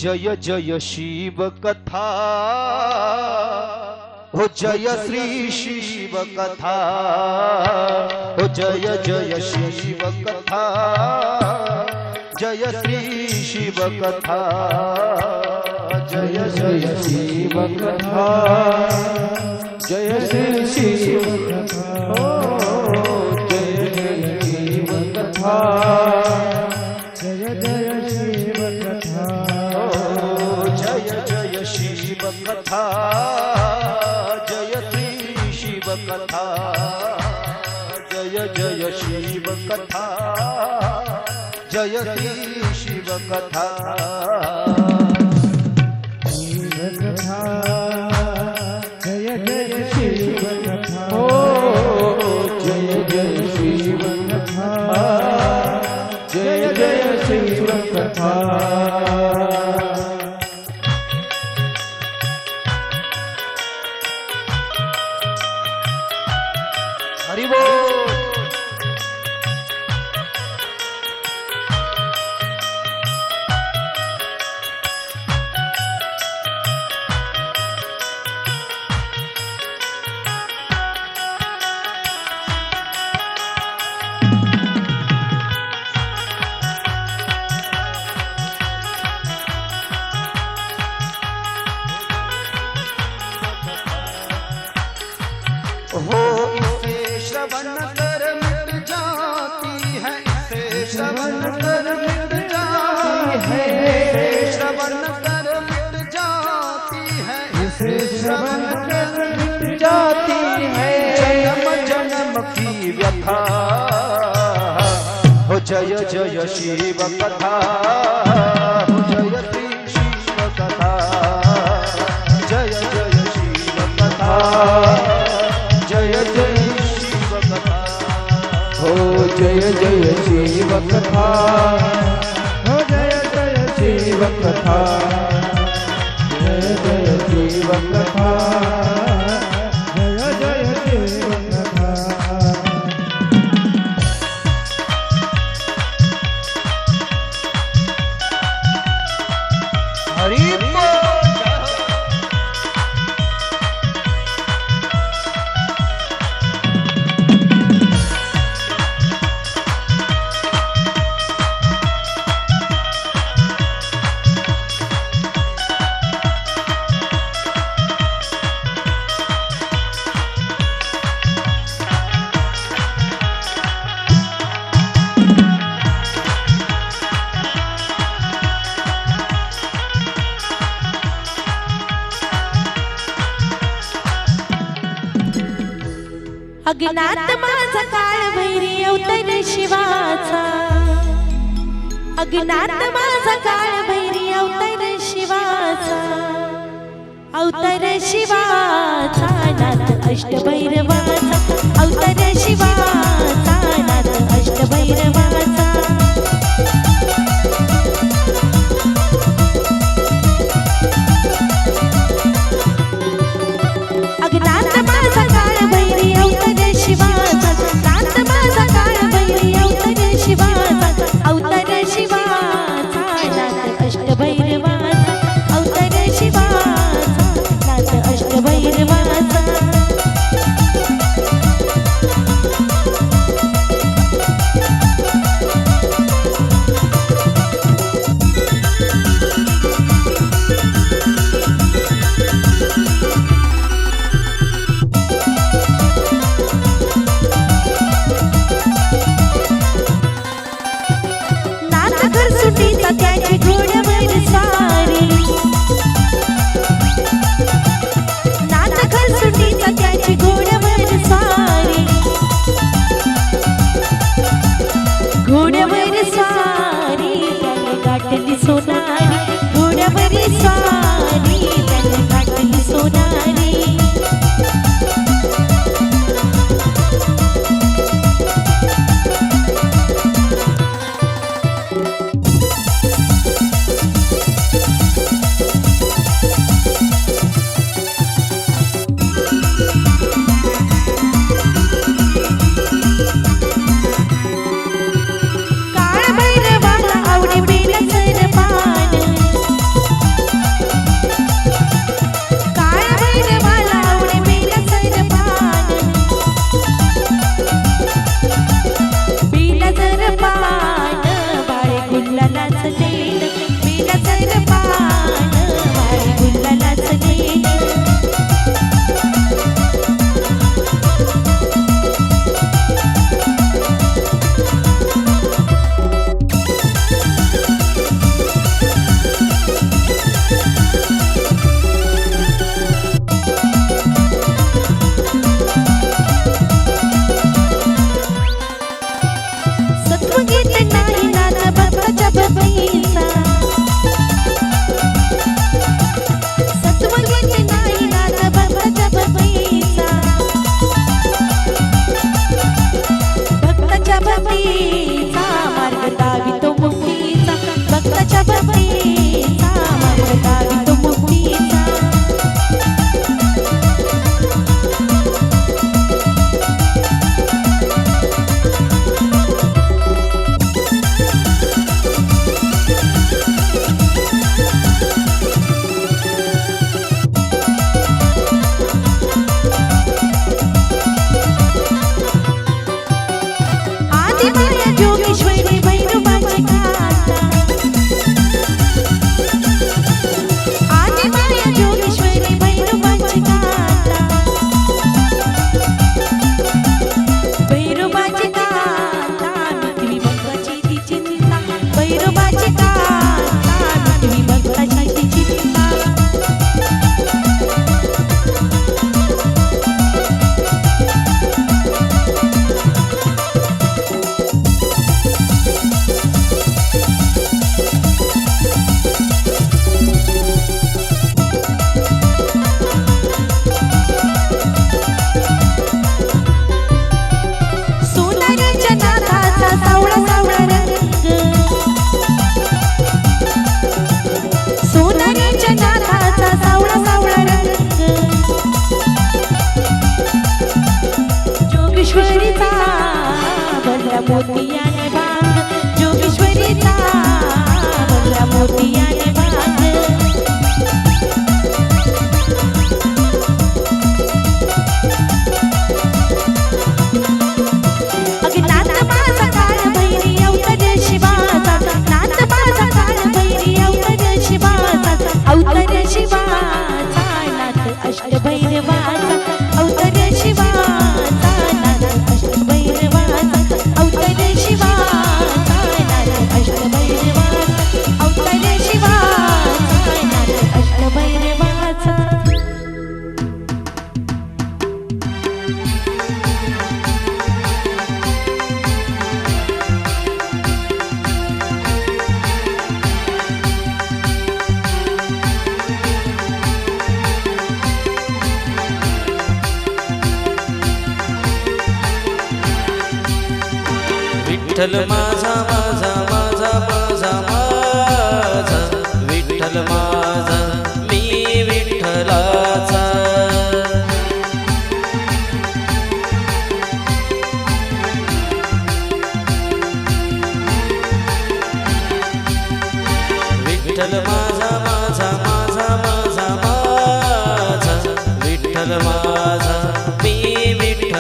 जय जय शिव कथा हो जय श्री शिव कथा हो जय जय शिव कथा जय श्री शिव कथा जय जय शिव कथा जय श्री शिव कथा जय जय शिव कथा जय जय शिव कथा जय जय शिव कथा जय श्री शिव कथा जय जय शिव कथा जय श्री शिव कथा शिव कथा जय जय शिव कथा जय जय शिव कथा जय जय शिव कथा हरि बोल। हो इसे श्रवण कर मिट जाती है, इसे श्रवण कर मिट जाती है, श्रवण कर मिट जाती है, इसे श्रवण कर मिट जाती है जन्म जन्म की व्यथा हो जय जय शिव कथा हो जय श्री शिव कथा जय जय शिव कथा जय जय शिव कथा हो जय जय शिव कथा हो जय जय शिव कथा जय जय शिव कथा जय जय शिव कथा हरि बोल। अज्ञात माझा काळ भैरी अवतार शिवाचा अज्ञात माझा काळ भैरी अवतार शिवाचा अवतार शिवाचा नाथ अष्टभैरवाचा अवतार शिवाचा नाथ अष्टभैरवाचा अज्ञात माझा काळ भैरी अवतार शिवाचा नाथ माझा काळ भैरी अवतार शिवाचा अवतार शिवाचा नाथ अष्टभैरवाचा अवतार शिवाचा नाथ अष्टभैरवाचा मोतियाने बाग जोगेश्वरीचा भरला मोतियाने बाग नाथ माझा काळ भैरी अवतार शिवाचा नाथ माझा काळ भैरी अवतार शिवाचा अवतार शिवाचा नाथ अष्टभैरवाचा अवतार शिवाचा नाथ अष्टभैरवाचा अवतार शिवाचा नाथ अष्टभैरवाचा अवतार शिवाचा नाथ अष्टभैरवाचा विठ्ठल माझा माझा माझा माझा माझा विठ्ठल माझा मी विठ्ठलाचा विठ्ठल माझा माझा माझा माझा माझा विठ्ठल माझा मी विठ्ठलाचा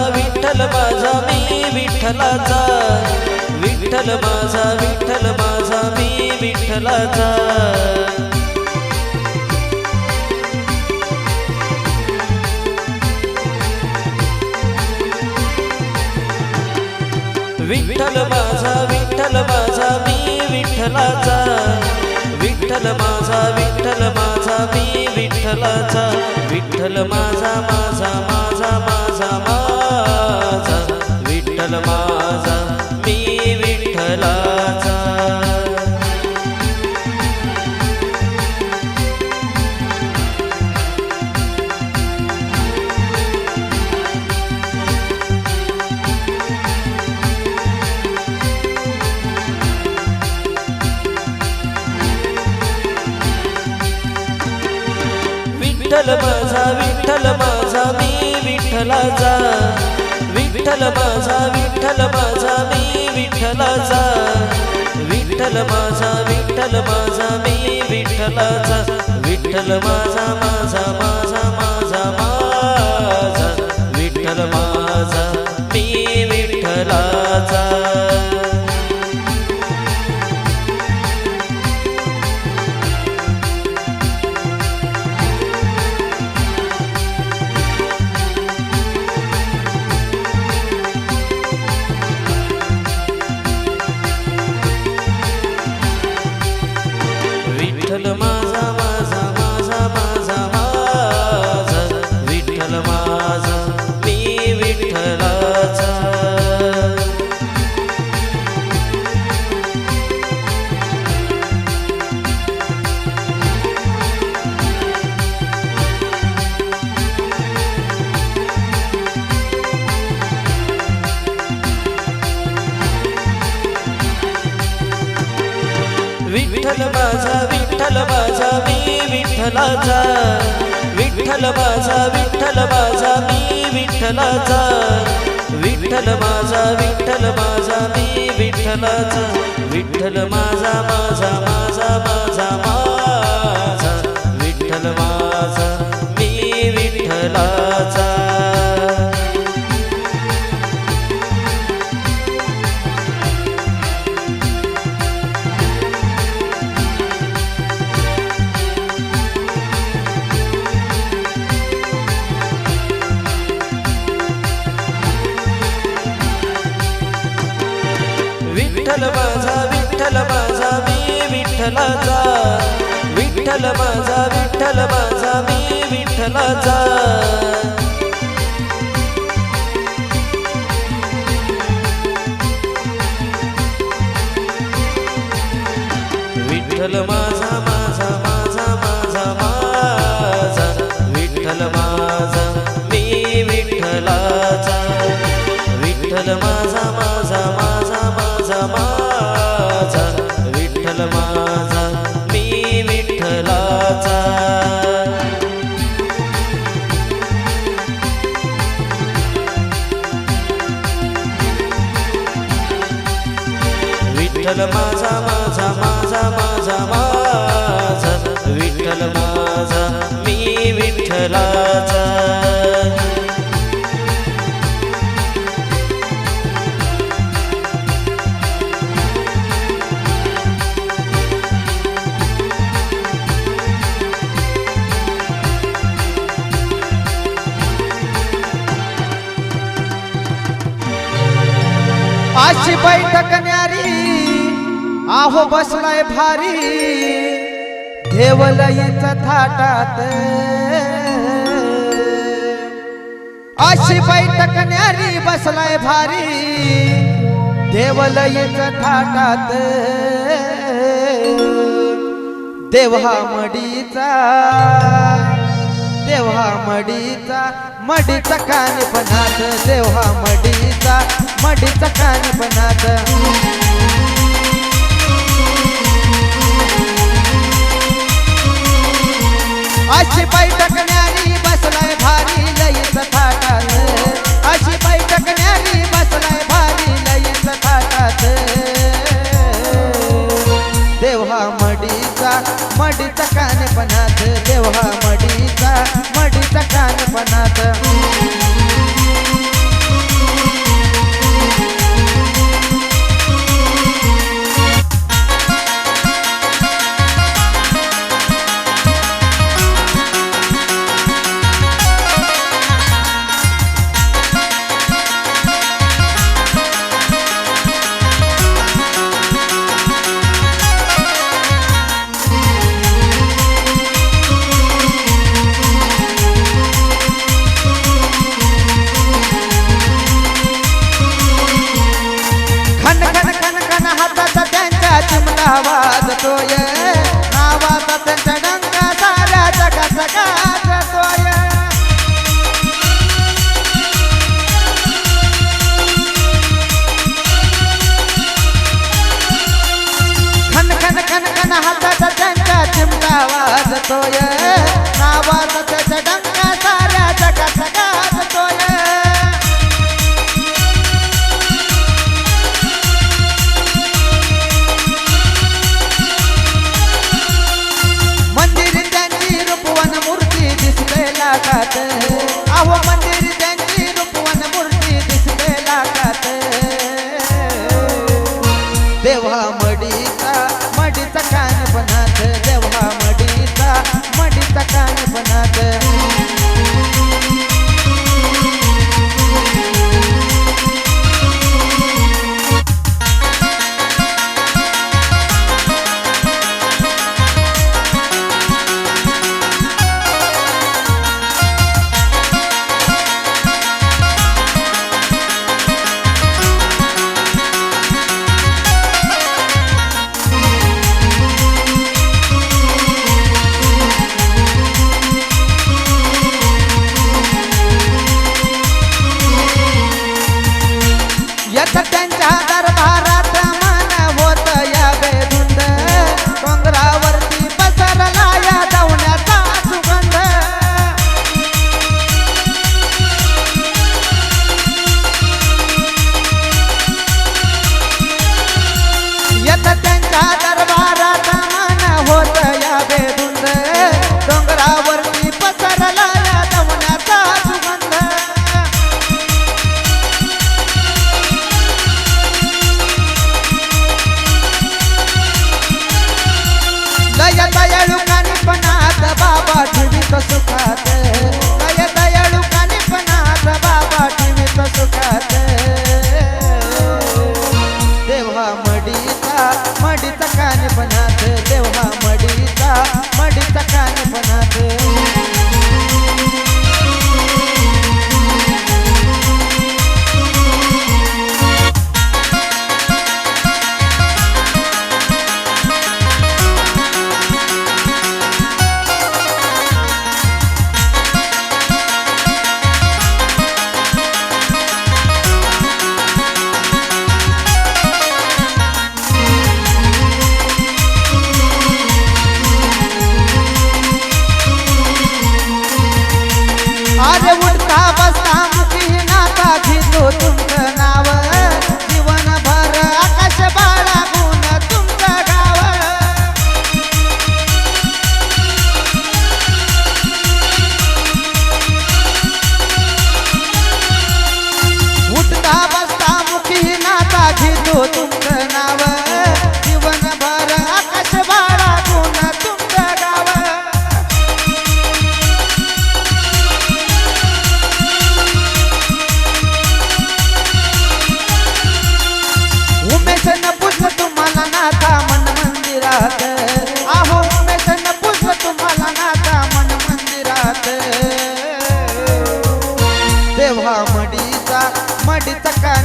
विठ्ठल माझा मी विठ्ठलाचा विठ्ठल माझा मी विठ्ठलाचा विठ्ठल माझा मी विठ्ठलाचा विठ्ठल माझा मी विठ्ठलाचा विठ्ठल माझा माझा माझा माझा माझा विठ्ठल माझा मी विठ्ठलाचा विठ्ठल माझा मी विठ्ठलाचा विठ्ठल माझा मी विठ्ठलाचा विठ्ठल माझा मी विठ्ठलाचा विठ्ठल माझा माझा माझा माझा माझा विठ्ठल माझा मी विठ्ठलाचा विठ्ठल माझा माझा माझा माझा माझा विठ्ठल माझा मी विठ्ठलाचा विठ्ठल माझा मी विठ्ठलाचा विठ्ठल माझा मी विठ्ठलाचा विठ्ठल माझा मी विठ्ठलाचा विठ्ठल माझा माझा माझा माझा माझा विठ्ठल माझा मी विठ्ठलाचा विठ्ठल माझा मी विठ्ठलाचा विठ्ठल माझा मी विठ्ठलाचा विठ्ठल माझा माझा माझा माझा माझा विठ्ठल माझा माझा माझा माझा माझा विठ्ठल माझा मी विठ्ठलाचा विठ्ठल माझा माझा माझा माझा माझा विठ्ठल माझा मी विठ्ठलाचा अशी बैठक न्यारी आहो बसलाय भारी देवलयीचा थाटात अशी बैठक न्यारी बसलाय भारी देवलयीचा थाटात देवहा मडीचा मडीचा कानपणात देवहा मडीचा कानपणात अशी बैठक न्यारी बसलाय भारी लयीचा थाटात अशी बैठक न्यारी बसलाय भारी लयीचा थाटात देवहा मडीचा कानपणात देवहा मडीचा कानपणात वाजतोय नावाचा त्यांचा डंका साऱ्या जगाचा गाजतोय खन खन खन खन हाताचा त्यांचा चिमटा वाजतोय नावाचा त्यांचा डंका साऱ्या जगाचा गाजतोय अहो मंदिर त्यांची रूपवन मूर्ती दिसते लागात देवा मडीचा कानपणात देवा मडीचा कानपणात त्यांच्या दरबारात मन होत या बेधुंद डोंगरावरती पसरला या जावण्याचा सुगंध येत त्यांच्या दरबारात मन होत या बेधुंद डोंगरावरती पसरला या जावण्याचा सुगंध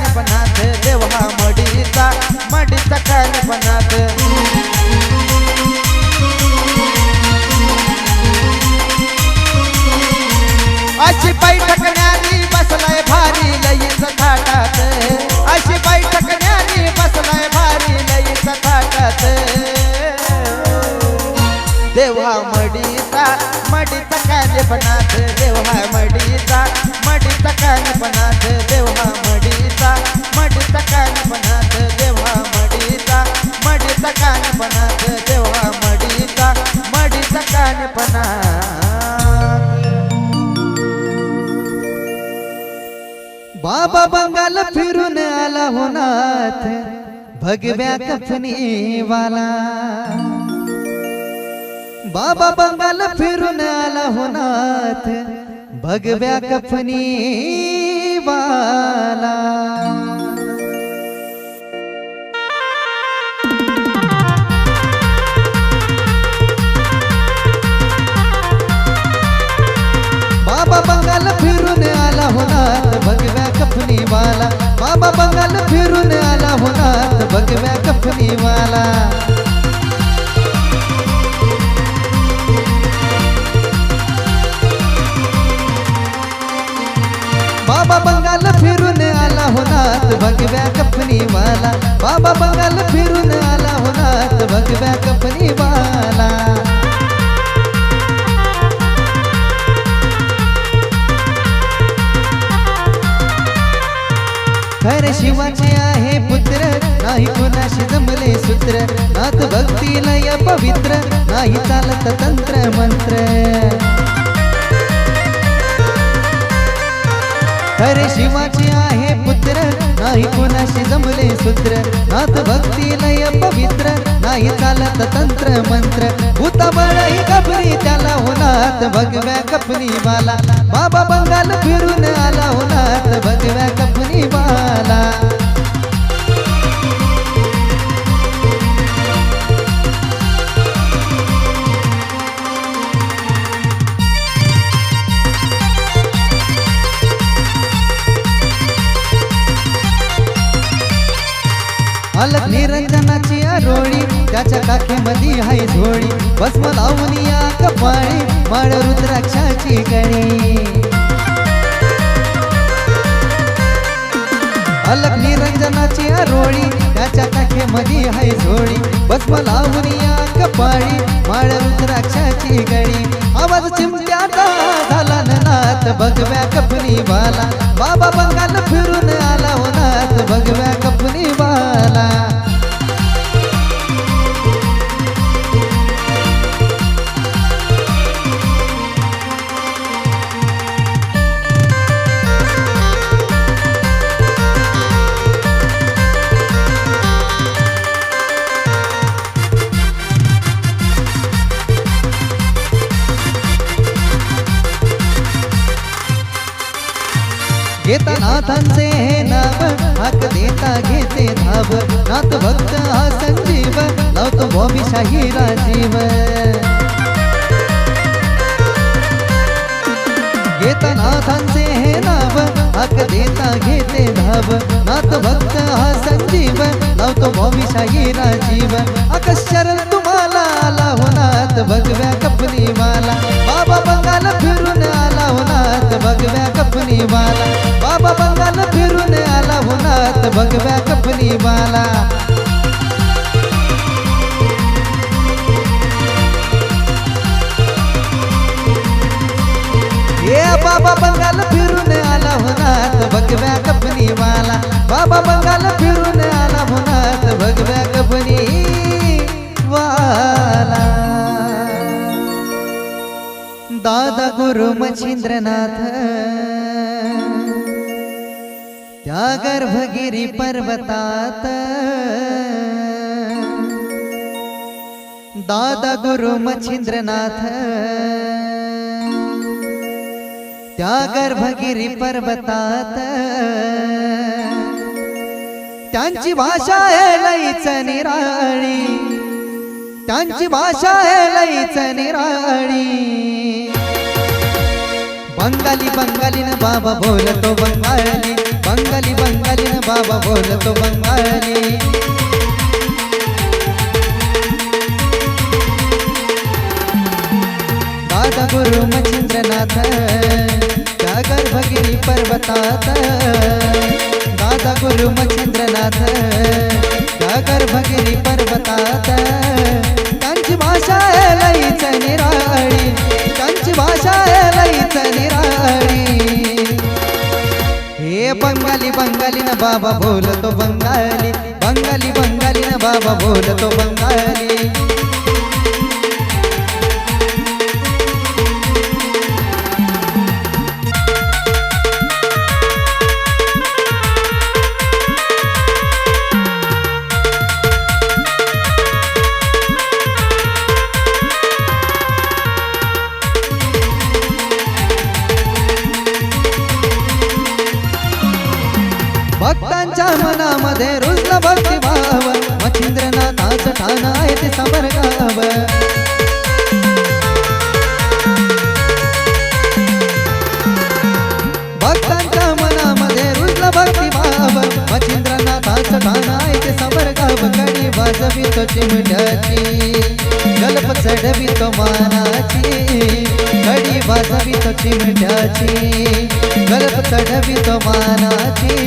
कानिपणात देव हा मडीचा कानिपणात अशी बैठक ज्ञानी बसलाय भारी लईच थाटात अशी बैठक ज्ञानी बसलाय भारी लईच थाटात देवा मडीचा कानिपणात देवा मडीचा कानिपणात देवा मडीचा कानिपणात देवा मडीचा कानिपणात देवा मडीचा कानिपणात बाबा बंगाल फिरून आला हो नाथ भगव्या कफनी वाला बाबा बंगाल फिरून आला हो नाथ भगव्या कफनी वाला बाबा बंगाल फिरून आला हो नाथ भगव्या कफनी वाला बाबा बंगाल फिरून आला हो नाथ भगव्या कफनी वाला बाबा बंगाल फिरून आला हो नाथ भगव्या कफनी वाला बाबा बंगाल फिरून आला हो नाथ भगव्या कफनी वाला खर शिवाचे आहे पुत्र नाही कोणाशी जमले सूत्र नाथ भक्ती लय पवित्र नाही चालत तंत्र मंत्र खरे शिवाचे आहे पुत्र नाही कोणाशी जमले सूत्र नाथ भक्ती लय पवित्र नाही चालत तंत्र मंत्र भूताबळही घबरी त्याला होनात भगव्या कपनी वाला बाबा बंगाल फिरून आला होनात भगव्या कपनी वाला अलग निरंजनाची आरोळी त्याच्या काखेमध्ये हाय झोळी भस्म लावून या कपाळी माळ रुद्राक्षाची गणी अलग निरंजनाची आरोळी त्याच्या काखेमध्ये हाय झोळी भस्म लावून या कपाळी माळ रुद्राक्षाची गणी आवाज चिमट्याचा झाला नाथ भगव्या कपनी वाला बाबा बंगाल फिरून आला होनाथ भगव्या कपनी वाला घेता नाथांचे हे नाव हाक देता घेते धाव नाथ भक्त हा संजीव लावतो भोमिशाही राजीव घेता नाथांचे हे नाव हाक देता घेते धाव नाथ भक्त हा संजीव लावतो भोमिशाही राजीव आकशरण तुम्हाला आला होनाथ भगव्या कपनी वाला बाबा बंगाल फिरून आला होनाथ भगव्या कपनी वाला बाबा बंगाल फिरून आला होनाथ भगव्या कपनी वाला ये बाबा बंगाल फिरून आला होनाथ भगव्या कपनी वाला बाबा बंगाल फिरून आला होनाथ भगव्या कपनी वाला दादा गुरु मच्छिंद्रनाथ त्या गर्भगिरी पर्वतात दादा गुरु मच्छिंद्रनाथ त्या गर्भगिरी पर्वतात त्यांची भाषा आहे लईच निराळी त्यांची भाषा आहे लईच निराळी बंगाली बंगालीनं बाबा बोलतो बंगाली, बंगाली बंगालीनं बाबा बोलतो बंगाली. दादा गुरु मच्छिंद्रनाथ त्या गर्भगिरी पर्वतात, दादा गुरु मच्छिंद्रनाथ त्या गर्भगिरी पर्वतात. त्यांची भाषा लईच निराळी, त्यांची भाषा लईच निराळी. हे बंगाली बंगालीनं बाबा बोलतो बंगाली, बंगाली बंगालीनं बाबा बोलतो बंगाली. भक्तांच्या मनामध्ये रुजला भक्तिभाव, मच्छिंद्रनाथाचं ठाण आहे ते समरगाव. भक्तांच्या मनामध्ये रुजला भक्तिभाव, मच्छिंद्रनाथाचं ठाण आहे ते समरगाव. कडी वाजवितो चिमट्याची, गलप चढवितो मानाची, कडी वाजवितो चिमट्याची, गलप चढवितो मानाची.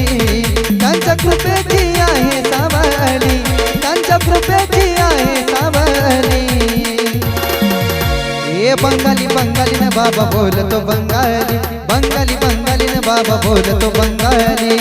त्यांच्या कृपेची आहे सावली, त्यांच्या कृपेची आहे सावली. हे बंगाली बंगालीनं बाबा बोलतो बंगाली, बंगाली बंगालीनं बाबा बोलतो बंगाली.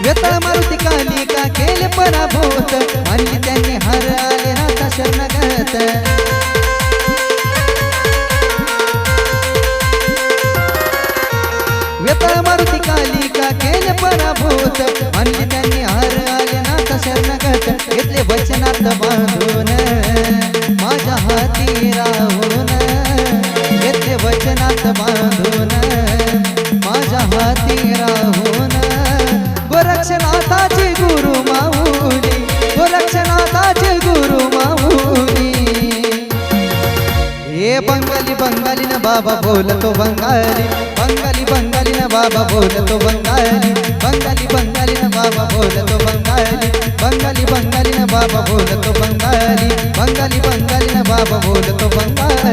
वेताळ मारुती कालिका केले पराभूत, आणि त्यांनी हर आले नाथा शरणगत. वेताळ मारुती कालिका केले पराभूत, आणि त्यांनी हर आले नाथा शरणगत. घेतले वचनात बांधून माझ्या हाती राहून, घेतले वचनात बांधून माझ्या हाती राहून. गोरक्षनाथाचे गुरु माऊली, गोरक्षनाथाचे गुरु माऊली. हे बंगाली बंगालीनं बाबा बोलतो बंगाली, बंगाली बंगालीनं बाबा बोलतो बंगाली, बंगाली बंगालीनं बाबा बोलतो बंगाली, बंगाली बंगालीनं बाबा बोलतो बंगाली, बंगाली बंगालीनं बाबा बोलतो बंगाली.